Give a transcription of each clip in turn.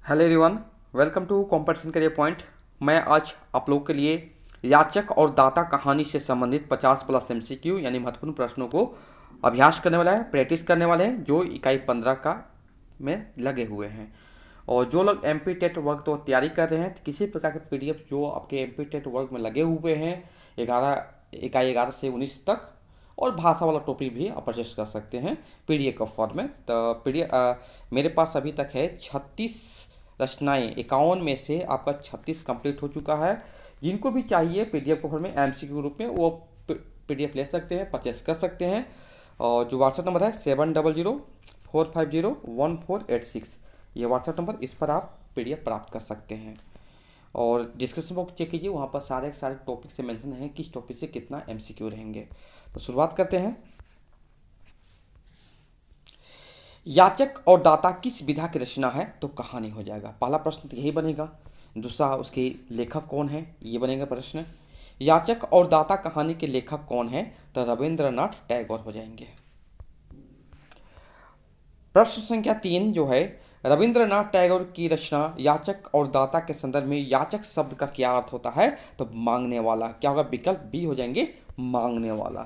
Hello everyone, welcome to competition career point. मैं आज आप लोग के लिए याचक और दाता कहानी से संबंधित 50+ एमसीक्यू यानी महत्वपूर्ण प्रश्नों को अभ्यास करने वाला है, प्रैक्टिस करने वाले हैं जो इकाई 15 का में लगे हुए हैं। और जो लोग एमपी टेट वर्क तो तैयारी कर रहे हैं, तो किसी प्रकार के पीडीएफ जो आपके एमपी टेट वर्क में लगे हुए हैं 11 से 19 तक, और भाषा वाला टॉपिक भी आप परचेस कर सकते हैं पीडीएफ का फॉर्म में। तो पीडीएफ मेरे पास अभी तक है 36 रचनाएँ। 51 में से आपका 36 कंप्लीट हो चुका है। जिनको भी चाहिए पीडीएफ के फॉर्म में एमसीक्यू के रूप में, वो पीडीएफ ले सकते हैं, परचेस कर सकते हैं। और जो व्हाट्सएप नंबर है 7004501486, ये व्हाट्सएप नंबर, इस पर आप पीडीएफ प्राप्त कर सकते हैं। और डिस्क्रिप्शन बॉक्स चेक कीजिए, वहाँ पर सारे सारे टॉपिक से मेंशन है किस टॉपिक से कितना एमसीक्यू रहेंगे। तो शुरुआत करते हैं। याचक और दाता किस विधा की रचना है? तो कहानी हो जाएगा। पहला प्रश्न तो यही बनेगा। दूसरा, उसके लेखक कौन है, ये बनेगा प्रश्न। याचक और दाता कहानी के लेखक कौन है? तो रविंद्रनाथ टैगोर हो जाएंगे। प्रश्न संख्या 3 जो है, रविंद्रनाथ टैगोर की रचना याचक और दाता के संदर्भ में याचक शब्द का क्या अर्थ होता है? तो मांगने वाला। क्या होगा? विकल्प बी हो जाएंगे, मांगने वाला।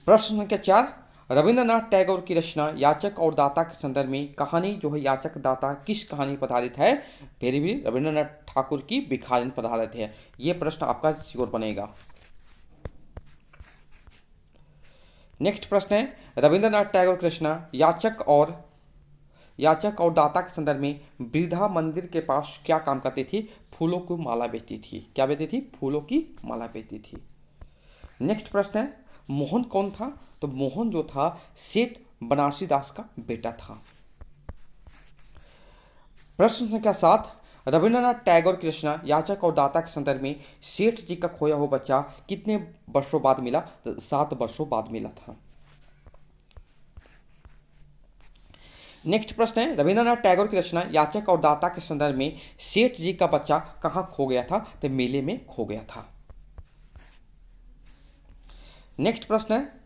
प्रश्न संख्या 4, रविंद्रनाथ टैगोर की रचना याचक और दाता के संदर्भ में कहानी जो है याचक दाता किस कहानी पर आधारित है? फिर भी रविंद्रनाथ ठाकुर की भिखारिन पर आधारित है। ये प्रश्न आपका सिक्योर बनेगा। नेक्स्ट प्रश्न है, रविंद्रनाथ टैगोर की रचना याचक और दाता के संदर्भ में वृद्धा मंदिर के पास क्या काम करती थी? फूलों की माला बेचती थी। क्या बेचती थी? फूलों की माला बेचती थी। नेक्स्ट प्रश्न है, मोहन कौन था? तो मोहन जो था सेठ बनारसी दास का बेटा था। प्रश्न संख्या 7, रविंद्रनाथ टैगोर की रचना याचक और दाता के संदर्भ में सेठ जी का खोया हुआ बच्चा कितने वर्षों बाद मिला? तो 7 वर्षों बाद मिला था। नेक्स्ट प्रश्न है, रविंद्रनाथ टैगोर की रचना याचक और दाता के संदर्भ में सेठ जी का बच्चा कहाँ खो गया था? तो मेले में खो गया था। नेक्स्ट प्रश्न है,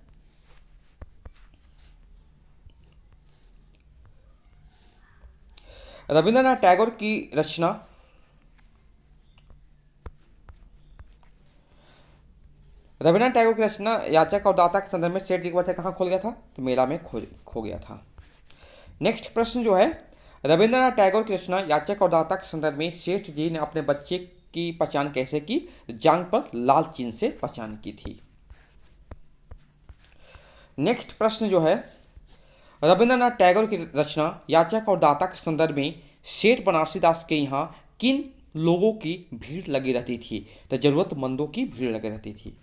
रविंद्रनाथ टैगोर की रचना याचक और दाता के संदर्भ में सेठ जी का बच्चा कहाँ खो गया था? तो मेला में खो गया था। नेक्स्ट प्रश्न जो है, रविंद्रनाथ टैगोर की रचना याचक और दाता के संदर्भ में सेठ जी ने अपने बच्चे की पहचान कैसे की? जांग पर लाल चिन्ह से पहचान की थी। नेक्स्ट प्रश्न जो है, रविंद्रनाथ टैगोर की रचना याचक और दाता के संदर्भ में सेठ बनारसी दास के यहाँ किन लोगों की भीड़ लगी रहती थी? तो जरूरतमंदों की भीड़ लगी रहती थी।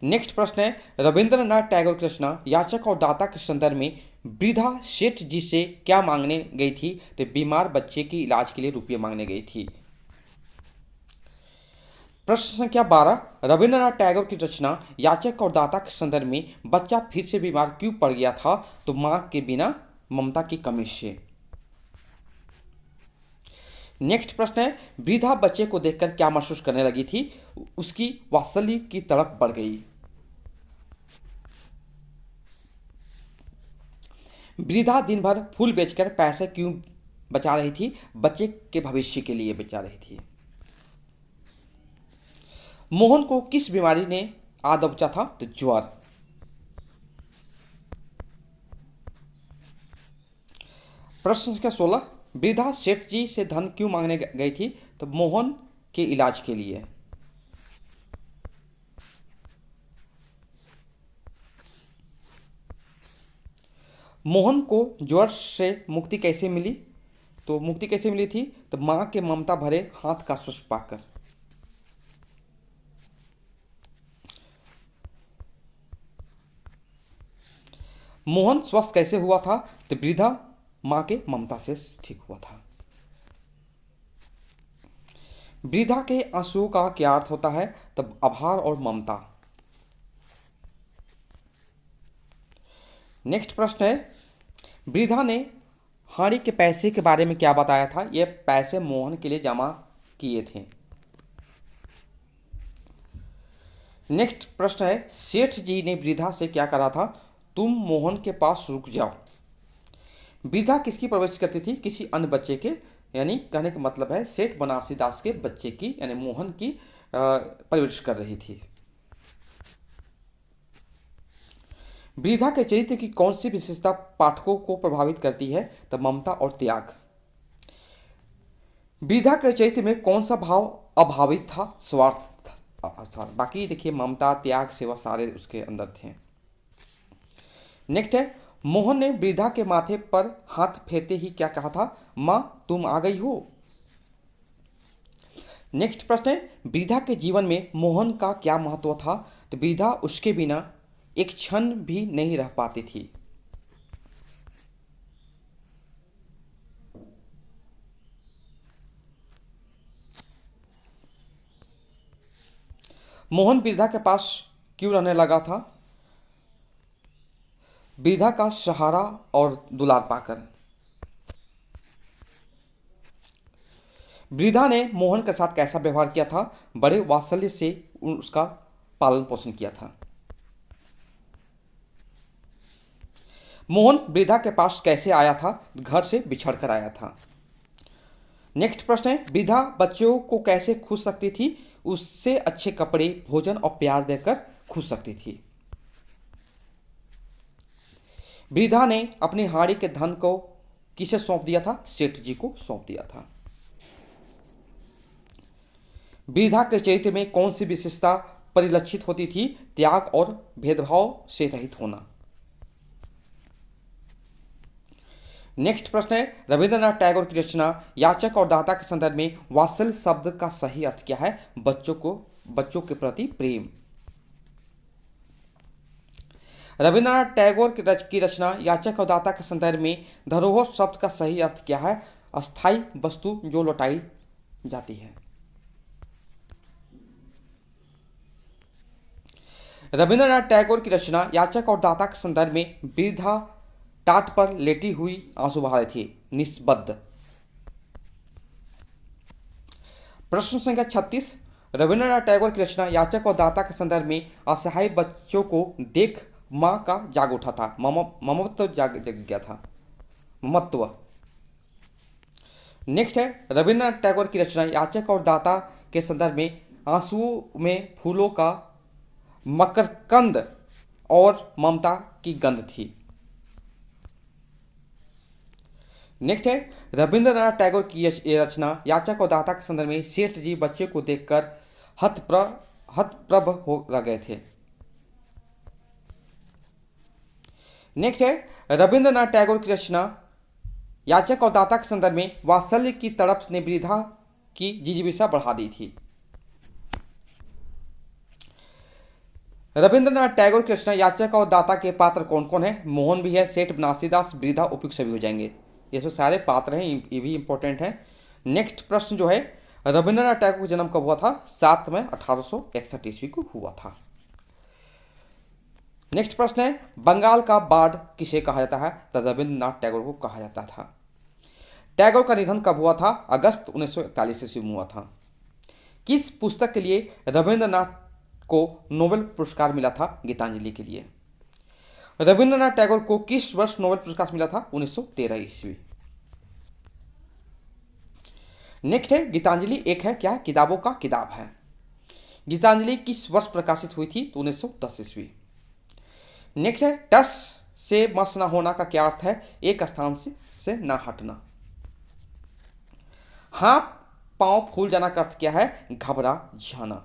नेक्स्ट प्रश्न है, रविंद्रनाथ टैगोर की रचना याचक और दाता के संदर्भ में वृद्धा सेठ जी से क्या मांगने गई थी? तो बीमार बच्चे के इलाज के लिए रुपये मांगने गई थी। प्रश्न संख्या 12, रविंद्रनाथ टैगोर की रचना याचक और दाता के संदर्भ में बच्चा फिर से बीमार क्यों पड़ गया था? तो मां के बिना ममता की कमी से। नेक्स्ट प्रश्न है, वृद्धा बच्चे को देखकर क्या महसूस करने लगी थी? उसकी वात्सल्य की तड़प बढ़ गई। वृद्धा दिन भर फूल बेचकर पैसे क्यों बचा रही थी? बच्चे के भविष्य के लिए बचा रही थी। मोहन को किस बीमारी ने आ दबोचा था? तो ज्वर। प्रश्न संख्या 16, वृद्धा सेठ जी से धन क्यों मांगने गई थी? तो मोहन के इलाज के लिए। मोहन को ज्वर से मुक्ति कैसे मिली? तो मुक्ति कैसे मिली थी? तो मां के ममता भरे हाथ का स्पर्श पाकर। मोहन स्वस्थ कैसे हुआ था? तो वृद्धा मां के ममता से ठीक हुआ था। वृद्धा के आंसुओं का क्या अर्थ होता है? तब आभार और ममता। नेक्स्ट प्रश्न है, वृद्धा ने हाड़ी के पैसे के बारे में क्या बताया था? ये पैसे मोहन के लिए जमा किए थे। नेक्स्ट प्रश्न है, सेठ जी ने वृद्धा से क्या कहा था? तुम मोहन के पास रुक जाओ। वृद्धा किसकी परवरिश करती थी? किसी अन्य बच्चे के, यानी कहने का मतलब है सेठ बनारसी दास के बच्चे की यानी मोहन की परवरिश कर रही थी। वृद्धा के चरित्र की कौन सी विशेषता पाठकों को प्रभावित करती है? तो ममता और त्याग। वृद्धा के चरित्र में कौन सा भाव अभावित था? स्वार्थ था। बाकी देखिए ममता, त्याग, सेवा सारे उसके अंदर थे। नेक्स्ट है, मोहन ने वृद्धा के माथे पर हाथ फेरते ही क्या कहा था? माँ तुम आ गई हो। नेक्स्ट प्रश्न है, वृद्धा के जीवन में मोहन का क्या महत्व था? तो वृद्धा उसके बिना एक क्षण भी नहीं रह पाती थी। मोहन वृद्धा के पास क्यों रहने लगा था? वृद्धा का सहारा और दुलार पाकर। वृद्धा ने मोहन के साथ कैसा व्यवहार किया था? बड़े वात्सल्य से उसका पालन पोषण किया था। मोहन वृद्धा के पास कैसे आया था? घर से बिछड़ कर आया था। नेक्स्ट प्रश्न है, वृद्धा बच्चों को कैसे खुश रखती थी? उससे अच्छे कपड़े, भोजन और प्यार देकर खुश रखती थी। वृद्धा ने अपनी हाड़ी के धन को किसे सौंप दिया था? सेठ जी को सौंप दिया था। वृद्धा के चरित्र में कौन सी विशेषता परिलक्षित होती थी? त्याग और भेदभाव से रहित होना। नेक्स्ट प्रश्न है, रविंद्रनाथ टैगोर की रचना याचक और दाता के संदर्भ में वात्सल्य शब्द का सही अर्थ क्या है? बच्चों के प्रति प्रेम। रविंद्रनाथ टैगोर की रचना याचक और दाता के संदर्भ में धरोहर शब्द का सही अर्थ क्या है? अस्थायी वस्तु जो लौटाई जाती है। रविंद्रनाथ टैगोर की रचना याचक और दाता के संदर्भ में वृद्धा टाट पर लेटी हुई आंसू बहा रही थी, निस्बद्ध। प्रश्न संख्या 36, रविंद्रनाथ टैगोर की रचना याचक और दाता के संदर्भ में असहाय बच्चों को देख मां का जाग उठा था, ममत्व जग गया था, ममत्व। नेक्स्ट है, रविंद्रनाथ टैगोर की रचना याचक और दाता के संदर्भ में आंसुओं में फूलों का मकरकंद और ममता की गंध थी। नेक्स्ट है, रविंद्रनाथ टैगोर की रचना याचक और दाता के संदर्भ में सेठ जी बच्चे को देखकर हतप्रभ हो रह गए थे। नेक्स्ट है, रविंद्रनाथ टैगोर की रचना याचक और दाता के संदर्भ में वात्सल्य की तड़प ने वृद्धा की जिजीविषा बढ़ा दी थी। रविंद्रनाथ टैगोर की रचना याचक और दाता के पात्र कौन कौन है? मोहन भी है, सेठ बनारसी दास, वृद्धा, उपयुक्त सभी हो जाएंगे। ये सब सारे पात्र हैं, ये भी इंपॉर्टेंट हैं। नेक्स्ट प्रश्न जो है, रविंद्रनाथ टैगोर का जन्म कब हुआ था? 7 मई 1861 ईस्वी को हुआ था। नेक्स्ट प्रश्न है, बंगाल का बाढ़ किसे कहा जाता है? तो रविंद्रनाथ टैगोर को कहा जाता था। टैगोर का निधन कब हुआ था? अगस्त 1941 ईस्वी में हुआ था। किस पुस्तक के लिए रविंद्रनाथ को नोबेल पुरस्कार मिला था? गीतांजलि के लिए। रविंद्रनाथ टैगोर को किस वर्ष नोबेल पुरस्कार मिला था? 1913 ईस्वी। नेक्स्ट है, गीतांजलि एक है क्या? किताबों का किताब है। गीतांजलि किस वर्ष प्रकाशित हुई थी? तो 1910 ईस्वी। नेक्स्ट है, टस से मस न होना का क्या अर्थ है? एक स्थान से न हटना। हाथ पांव फूल जाना का अर्थ क्या है? घबरा जाना।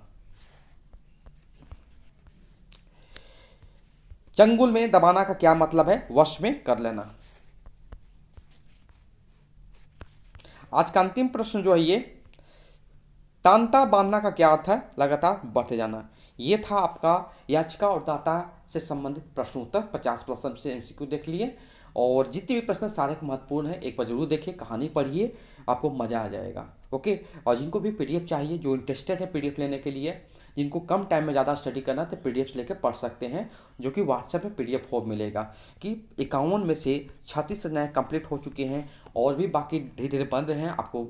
चंगुल में दबाना का क्या मतलब है? वश में कर लेना। आज का अंतिम प्रश्न जो है ये, तांता बांधना का क्या अर्थ है? लगातार बढ़ते जाना। ये था आपका याचिका और दाता से संबंधित प्रश्न उत्तर 50+ से MCQ देख लिए, और जितने भी प्रश्न सारे महत्वपूर्ण हैं, एक बार जरूर देखिए, कहानी पढ़िए, आपको मज़ा आ जाएगा। ओके, और जिनको भी PDF चाहिए, जो इंटरेस्टेड है PDF लेने के लिए, जिनको कम टाइम में ज़्यादा स्टडी करना है, तो PDF लेकर पढ़ सकते हैं, जो कि व्हाट्सएप में PDF फॉर्म मिलेगा। कि 51 में से 36 रचनाएँ कंप्लीट हो चुके हैं, और भी बाकी धीरे धीरे बन रहे हैं। आपको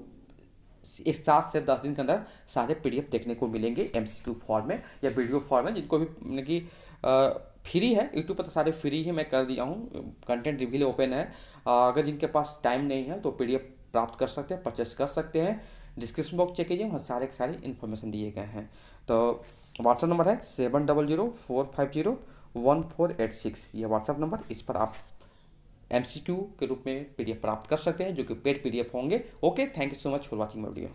एक 7 से 10 दिन के अंदर सारे PDF देखने को मिलेंगे MCQ फॉर्म में या वीडियो फॉर्म में, जिनको भी मतलब कि फ्री है, यूट्यूब पर तो सारे फ्री ही मैं कर दिया हूँ, कंटेंट रिव्यू ओपन है। अगर जिनके पास टाइम नहीं है तो पीडीएफ प्राप्त कर सकते हैं, परचेस कर सकते हैं। डिस्क्रिप्शन बॉक्स चेक कीजिए, वहाँ सारे के सारे इन्फॉर्मेशन दिए गए हैं। तो व्हाट्सअप नंबर है 7004501486, ये व्हाट्सअप नंबर, इस पर आप एमसीक्यू के रूप में पीडीएफ प्राप्त कर सकते हैं, जो कि पेड पीडीएफ होंगे। Okay, thank you so much for watching my video.